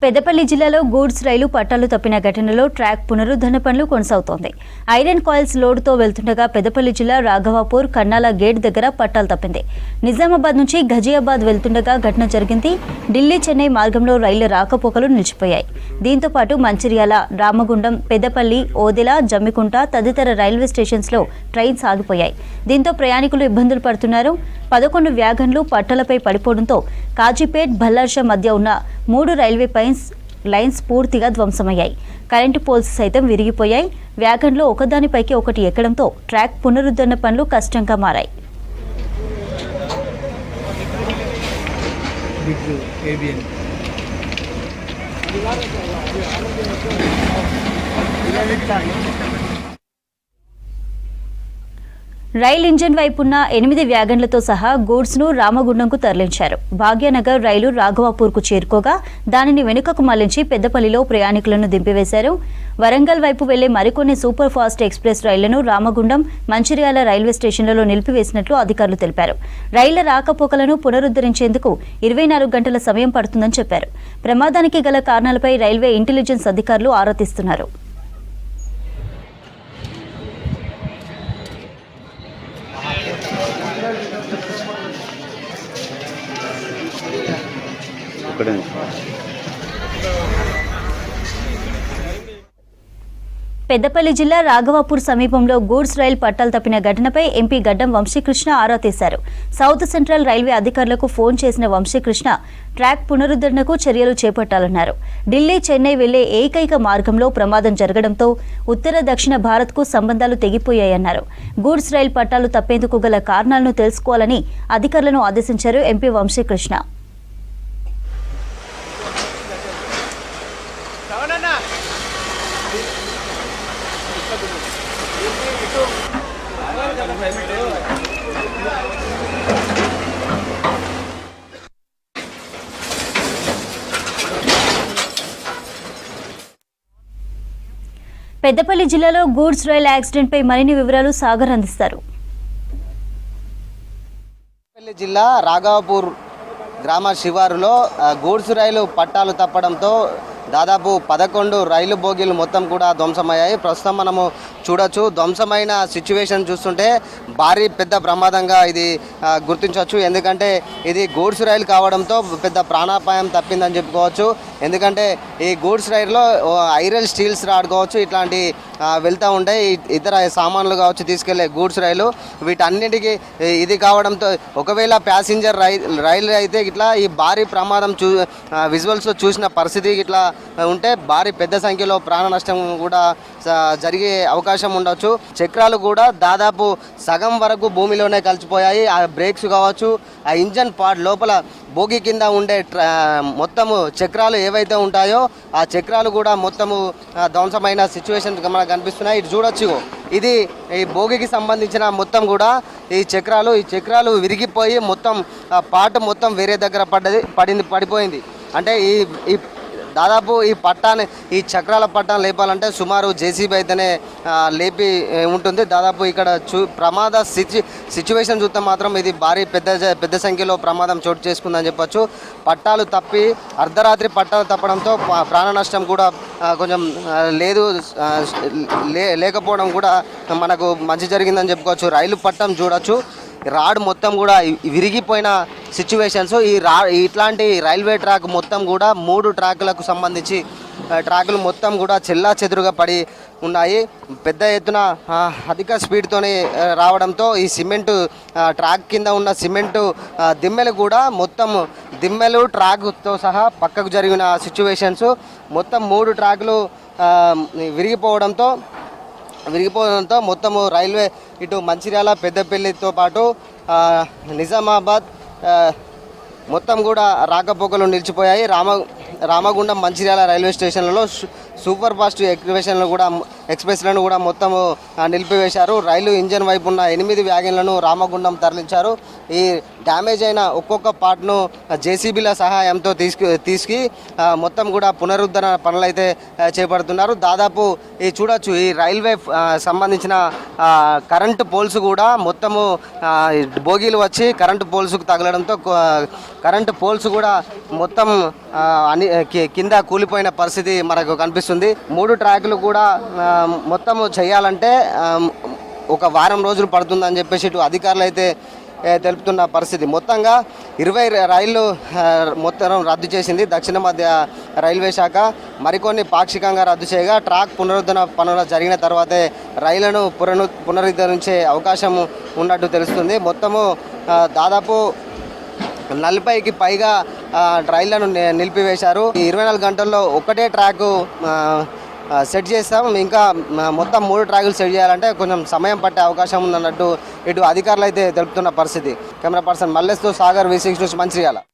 పెద్దపల్లి జిల్లాలో గూడ్స్ రైలు పట్టాలు తప్పిన ఘటనలో ట్రాక్ పునరుద్ధరణ పనులు కొనసాగుతోంది. ఐరన్ కాయిల్స్ లోడుతో వెళ్తుండగా పెద్దపల్లి జిల్లా రాఘవాపూర్ కన్నాల గేట్ దగ్గర పట్టాలు తప్పింది. నిజామాబాద్ నుంచి ఘజియాబాద్ వెళ్తుండగా ఘటన జరిగింది. ఢిల్లీ చెన్నై మార్గంలో రైళ్ల రాకపోకలు నిలిచిపోయాయి. దీంతో పాటు మంచిర్యాల, రామగుండం, పెద్దపల్లి, ఓదెల, జమ్మికుంట తదితర రైల్వే స్టేషన్స్లో ట్రైన్స్ ఆగిపోయాయి. దీంతో ప్రయాణికులు ఇబ్బందులు పడుతున్నారు. 11 వ్యాగన్లు పట్టాలపై పడిపోవడంతో కాజీపేట్, భల్లార్షా మధ్య ఉన్న 3 రైల్వే లైన్స్ పూర్తిగా ధ్వంసమయ్యాయి. కరెంటు పోల్స్ సైతం విరిగిపోయాయి. వ్యాగన్లో ఒకదానిపైకి ఒకటి ఎక్కడంతో ట్రాక్ పునరుద్ధరణ పనులు కష్టంగా మారాయి. రైలు ఇంజన్ వైపున్న 8 వ్యాగన్లతో సహా గూడ్స్ను రామగుండంకు తరలించారు. భాగ్యనగర్ రైలు రాఘవాపూర్కు చేరుకోగా దానిని వెనుకకు మళ్లించి పెద్దపల్లిలో ప్రయాణికులను దింపివేశారు. వరంగల్ వైపు వెళ్లే మరికొన్ని సూపర్ ఫాస్ట్ ఎక్స్ప్రెస్ రైళ్లను రామగుండం, మంచిర్యాల రైల్వే స్టేషన్లలో నిలిపివేసినట్లు అధికారులు తెలిపారు. రైళ్ల రాకపోకలను పునరుద్ధరించేందుకు 24 గంటల సమయం పడుతుందని చెప్పారు. ప్రమాదానికి గల కారణాలపై రైల్వే ఇంటెలిజెన్స్ అధికారులు ఆరా తీస్తున్నారు. పెద్దపల్లి జిల్లా రాఘవాపూర్ సమీపంలో గూడ్స్ రైలు పట్టాలు తప్పిన ఘటనపై ఎంపీ గడ్డం వంశీకృష్ణ ఆరా తీశారు. సౌత్ సెంట్రల్ రైల్వే అధికారులకు ఫోన్ చేసిన వంశీకృష్ణ ట్రాక్ పునరుద్ధరణకు చర్యలు చేపట్టాలన్నారు. ఢిల్లీ, చెన్నై వెళ్లే ఏకైక మార్గంలో ప్రమాదం జరగడంతో ఉత్తర దక్షిణ భారత్కు సంబంధాలు తెగిపోయాయన్నారు. గూడ్స్ రైలు పట్టాలు తప్పేందుకు గల కారణాలను తెలుసుకోవాలని అధికారులను ఆదేశించారు ఎంపీ వంశీకృష్ణ. పెద్దపల్లి జిల్లాలో గూడ్స్ రైల్ యాక్సిడెంట్ పై మరిన్ని వివరాలు సాగర్ అందిస్తారు. పెద్దపల్లి జిల్లా రాఘవాపూర్ గ్రామ శివారులో గూడ్స్ రైలు పట్టాలు తప్పడంతో దాదాపు 11 రైలు బోగీలు మొత్తం కూడా ధ్వంసమయ్యాయి. ప్రస్తుతం మనము చూడొచ్చు. ధ్వంసమైన సిచ్యువేషన్ చూస్తుంటే భారీ పెద్ద ప్రమాదంగా ఇది గుర్తించవచ్చు. ఎందుకంటే ఇది గూడ్స్ రైలు కావడంతో పెద్ద ప్రాణాపాయం తప్పిందని చెప్పుకోవచ్చు. ఎందుకంటే ఈ గూడ్స్ రైలులో ఐరన్ స్టీల్స్ రాడ్ కావచ్చు, ఇట్లాంటి వెళ్తూ ఉంటాయి. ఇతర సామాన్లు కావచ్చు తీసుకెళ్లే గూడ్స్ రైలు, వీటన్నిటికీ ఇది కావడంతో ఒకవేళ ప్యాసింజర్ రైలు అయితే ఇట్లా ఈ భారీ ప్రమాదం విజువల్స్లో చూసిన పరిస్థితి ఇట్లా ఉంటే భారీ పెద్ద సంఖ్యలో ప్రాణ నష్టం కూడా జరిగే అవకాశం ఉండొచ్చు. చక్రాలు కూడా దాదాపు సగం వరకు భూమిలోనే కలిసిపోయాయి. ఆ బ్రేక్స్ కావచ్చు, ఆ ఇంజన్ పార్ట్ లోపల బోగి కింద ఉండే మొత్తము చక్రాలు ఏవైతే ఉంటాయో ఆ చక్రాలు కూడా మొత్తము ధ్వంసమైన సిచ్యువేషన్ మనకు కనిపిస్తున్నాయి. ఇటు చూడొచ్చు, ఇది ఈ బోగికి సంబంధించిన మొత్తం కూడా ఈ చక్రాలు విరిగిపోయి మొత్తం పార్ట్ మొత్తం వేరే దగ్గర పడిపోయింది. అంటే ఈ దాదాపు ఈ చక్రాల పట్టాన్ని లేపాలంటే సుమారు జేసీబీ అయితేనే లేపి ఉంటుంది. దాదాపు ఇక్కడ ప్రమాద సిచ్యువేషన్ చూస్తే మాత్రం ఇది భారీ పెద్ద సంఖ్యలో ప్రమాదం చోటు చేసుకుందని చెప్పొచ్చు. పట్టాలు తప్పి అర్ధరాత్రి పట్టాలు తప్పడంతో ప్రాణ నష్టం కూడా కొంచెం లేకపోవడం కూడా మనకు మంచి జరిగిందని చెప్పుకోవచ్చు. రైలు పట్టం చూడొచ్చు, రాడ్ మొత్తం కూడా విరిగిపోయిన సిచ్యువేషన్స్. ఇట్లాంటి రైల్వే ట్రాక్ మొత్తం కూడా 3 ట్రాకులకు సంబంధించి ట్రాకులు మొత్తం కూడా చెల్లా చెదురుగా పడి ఉన్నాయి. పెద్ద ఎత్తున అధిక స్పీడ్తోనే రావడంతో ఈ సిమెంటు ట్రాక్ కింద ఉన్న సిమెంటు దిమ్మెలు కూడా మొత్తం దిమ్మెలు ట్రాక్తో సహా పక్కకు జరిగిన సిచ్యువేషన్స్. మొత్తం 3 ట్రాకులు విరిగిపోవడంతో మొత్తము రైల్వే ఇటు మంచిర్యాల, పెద్దపల్లితో పాటు నిజామాబాద్ మొత్తం కూడా రాకపోకలు నిలిచిపోయాయి. రామగుండం, మంచిర్యాల రైల్వే స్టేషన్లలో సూపర్ ఫాస్ట్ ఎక్స్ప్రెస్లను కూడా మొత్తం నిలిపివేశారు. రైలు ఇంజన్ వైపు ఉన్న 8 వ్యాగన్లను రామగుండం తరలించారు. ఈ డ్యామేజ్ అయిన ఒక్కొక్క పార్ట్ను జేసీబీల సహాయంతో తీసుకు మొత్తం కూడా పునరుద్ధరణ పనులు అయితే చేపడుతున్నారు. దాదాపు చూడొచ్చు ఈ రైల్వే సంబంధించిన కరెంటు పోల్స్ కూడా మొత్తము బోగీలు వచ్చి కరెంటు పోల్స్కు తగలడంతో కరెంటు పోల్స్ కూడా మొత్తం కింద కూలిపోయిన పరిస్థితి మనకు కనిపిస్తుంది. 3 ట్రాకులు కూడా మొత్తము చేయాలంటే ఒక వారం రోజులు పడుతుందని చెప్పేసి ఇటు అధికారులు అయితే తెలుపుతున్న పరిస్థితి. మొత్తంగా 20 రైళ్లు మొత్తం రద్దు చేసింది దక్షిణ మధ్య రైల్వే శాఖ. మరికొన్ని పాక్షికంగా రద్దు చేయగా ట్రాక్ పునరుద్ధరణ పనులు జరిగిన తర్వాతే రైళ్లను పునరుద్ధరించే అవకాశం ఉన్నట్టు తెలుస్తుంది. మొత్తము దాదాపు 40కి పైగా రైళ్లను నిలిపివేశారు. ఈ 24 గంటల్లో ఒకటే ట్రాకు సెట్ చేస్తాం, ఇంకా మొత్తం 3 ట్రాకులు సెట్ చేయాలంటే కొంచెం సమయం పట్టే అవకాశం ఉందన్నట్టు ఇటు అధికారులు అయితే తెలుపుతున్న పరిస్థితి. కెమెరా పర్సన్ మల్లేష్తో సాగర్, V6 న్యూస్, మంచిర్యాల.